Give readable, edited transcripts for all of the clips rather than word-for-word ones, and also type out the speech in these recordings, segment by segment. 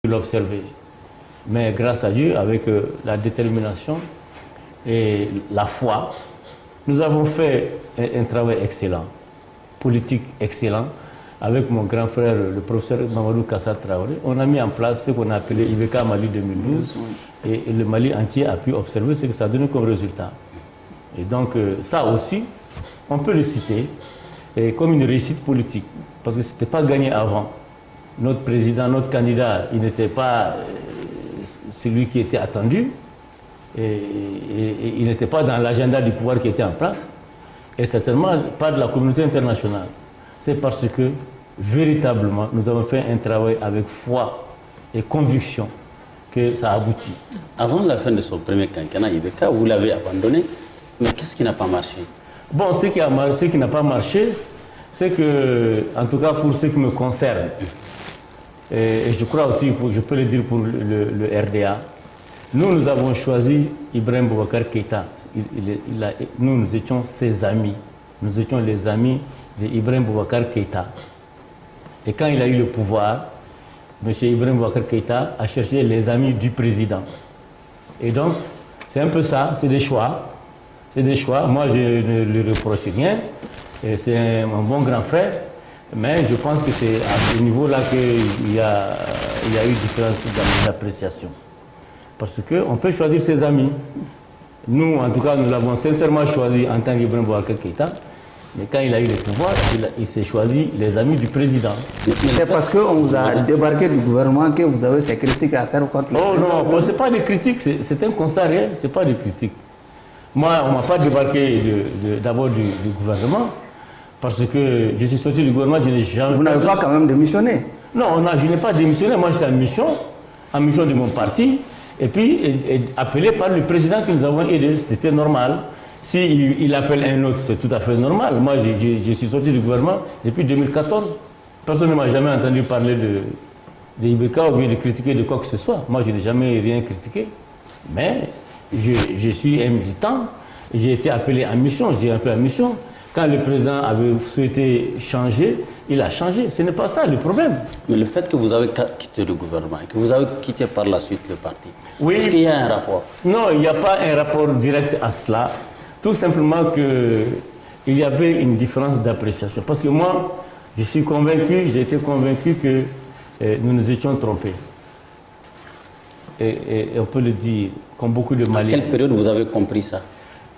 l'observer. Mais grâce à Dieu, avec la détermination et la foi, nous avons fait un travail excellent, politique excellent, avec mon grand frère, le professeur Mamadou Kassa Traoré. On a mis en place ce qu'on a appelé IBK Mali 2012, et le Mali entier a pu observer ce que ça a donné comme résultat. Et donc ça aussi, on peut le citer comme une réussite politique, parce que ce n'était pas gagné avant. Notre président, notre candidat, il n'était pas celui qui était attendu, et il n'était pas dans l'agenda du pouvoir qui était en place, et certainement pas de la communauté internationale. C'est parce que, véritablement, nous avons fait un travail avec foi et conviction que ça aboutit. Avant la fin de son premier quinquennat, IBK, vous l'avez abandonné, mais qu'est-ce qui n'a pas marché? Bon, ce qui n'a pas marché, c'est que, en tout cas pour ce qui me concerne, et je crois aussi, je peux le dire pour le RDA, nous avons choisi Ibrahim Boubacar Keïta. Nous étions ses amis. Nous étions les amis d'Ibrahim Boubacar Keïta. Et quand il a eu le pouvoir, M. Ibrahim Boubacar Keïta a cherché les amis du président. Et donc, c'est un peu ça, c'est des choix. C'est des choix. Moi, je ne lui reproche rien. C'est un bon grand frère. Mais je pense que c'est à ce niveau-là qu'il y a eu différence d'appréciation. Parce qu'on peut choisir ses amis. Nous, en tout cas, nous l'avons sincèrement choisi en tant qu'Ibrahim Boubacar Keïta. Mais quand il a eu le pouvoir, il s'est choisi les amis du président. C'est parce qu'on vous a débarqué du gouvernement que vous avez ces critiques à faire contre le président. Oh non, ce n'est pas des critiques, c'est un constat réel, ce n'est pas des critiques. Moi, on ne m'a pas débarqué d'abord du gouvernement, parce que je suis sorti du gouvernement, je n'ai jamais... Vous n'avez pas quand même démissionné? Non, je n'ai pas démissionné, moi j'étais en mission de mon parti, et puis appelé par le président que nous avons aidé, c'était normal. S'il appelle un autre, c'est tout à fait normal. Moi, je suis sorti du gouvernement depuis 2014. Personne ne m'a jamais entendu parler de IBK ou bien de critiquer de quoi que ce soit. Moi, je n'ai jamais rien critiqué. Mais je suis un militant. J'ai été appelé en mission. J'ai appelé en mission. Quand le président avait souhaité changer, il a changé. Ce n'est pas ça le problème. Mais le fait que vous avez quitté le gouvernement et que vous avez quitté par la suite le parti, oui, est-ce qu'il y a un rapport? Non, il n'y a pas un rapport direct à cela. Tout simplement qu'il y avait une différence d'appréciation. Parce que moi, je suis convaincu, j'ai été convaincu que nous nous étions trompés. Et on peut le dire, comme beaucoup de Maliens. À quelle période vous avez compris ça?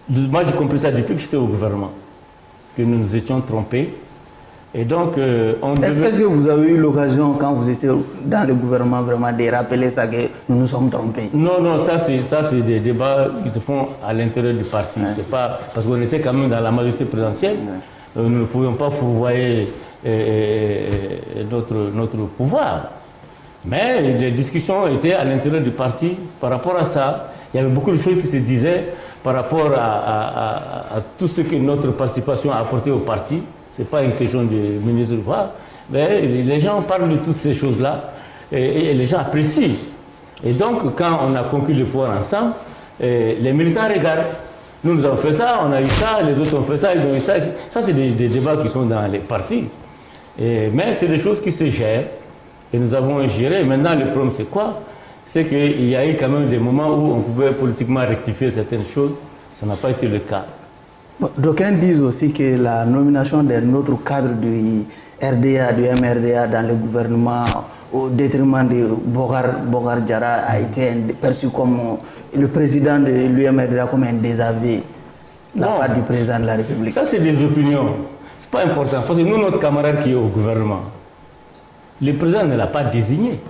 Moi, j'ai compris ça depuis que j'étais au gouvernement. Que nous nous étions trompés. Et donc, Est-ce que vous avez eu l'occasion, quand vous étiez dans le gouvernement, vraiment de rappeler ça, que nous nous sommes trompés? Non, non, ça c'est des débats qui se font à l'intérieur du parti. C'est pas, parce qu'on était quand même dans la majorité présidentielle. Nous ne pouvions pas fourvoyer notre pouvoir. Mais les discussions étaient à l'intérieur du parti par rapport à ça. Il y avait beaucoup de choses qui se disaient par rapport à tout ce que notre participation a apporté au parti. Ce n'est pas une question de ministre ou quoi, mais les gens parlent de toutes ces choses-là et les gens apprécient. Et donc, quand on a conclu le pouvoir ensemble, les militants regardent. Nous avons fait ça, on a eu ça, les autres ont fait ça, ils ont eu ça. Ça, c'est des débats qui sont dans les partis. Mais c'est des choses qui se gèrent et nous avons géré. Maintenant, le problème, c'est quoi? C'est qu'il y a eu quand même des moments où on pouvait politiquement rectifier certaines choses. Ça n'a pas été le cas. D'aucuns disent aussi que la nomination de notre cadre du RDA, du MRDA dans le gouvernement au détriment de Bocar Diarra a été perçu comme le président de l'UMRDA comme un désaveu de la part du président de la République. Ça, c'est des opinions. Ce n'est pas important. Parce que nous, notre camarade qui est au gouvernement, le président ne l'a pas désigné.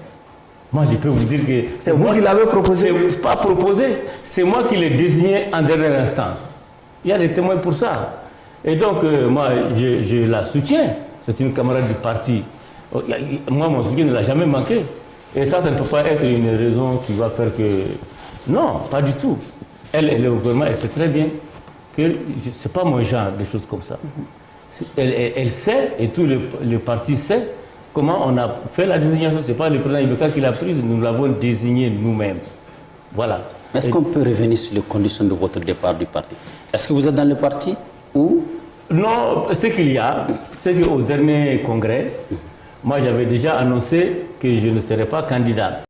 Moi, je peux vous dire que... C'est vous qui l'avez proposé? C'est pas proposé, c'est moi qui l'ai désigné en dernière instance. Il y a des témoins pour ça. Et donc, moi, je la soutiens. C'est une camarade du parti. Moi, mon soutien ne l'a jamais manqué. Et ça ne peut pas être une raison qui va faire que... Non, pas du tout. Elle est au gouvernement, elle sait très bien que ce n'est pas mon genre, des choses comme ça. Elle sait, et tout le parti sait, comment on a fait la désignation. Ce n'est pas le président Ibeka qui l'a prise, nous l'avons désigné nous-mêmes. Voilà. Est-ce qu'on peut revenir sur les conditions de votre départ du parti? Est-ce que vous êtes dans le parti ou... Non, ce qu'il y a, c'est qu'au dernier congrès, moi j'avais déjà annoncé que je ne serais pas candidat.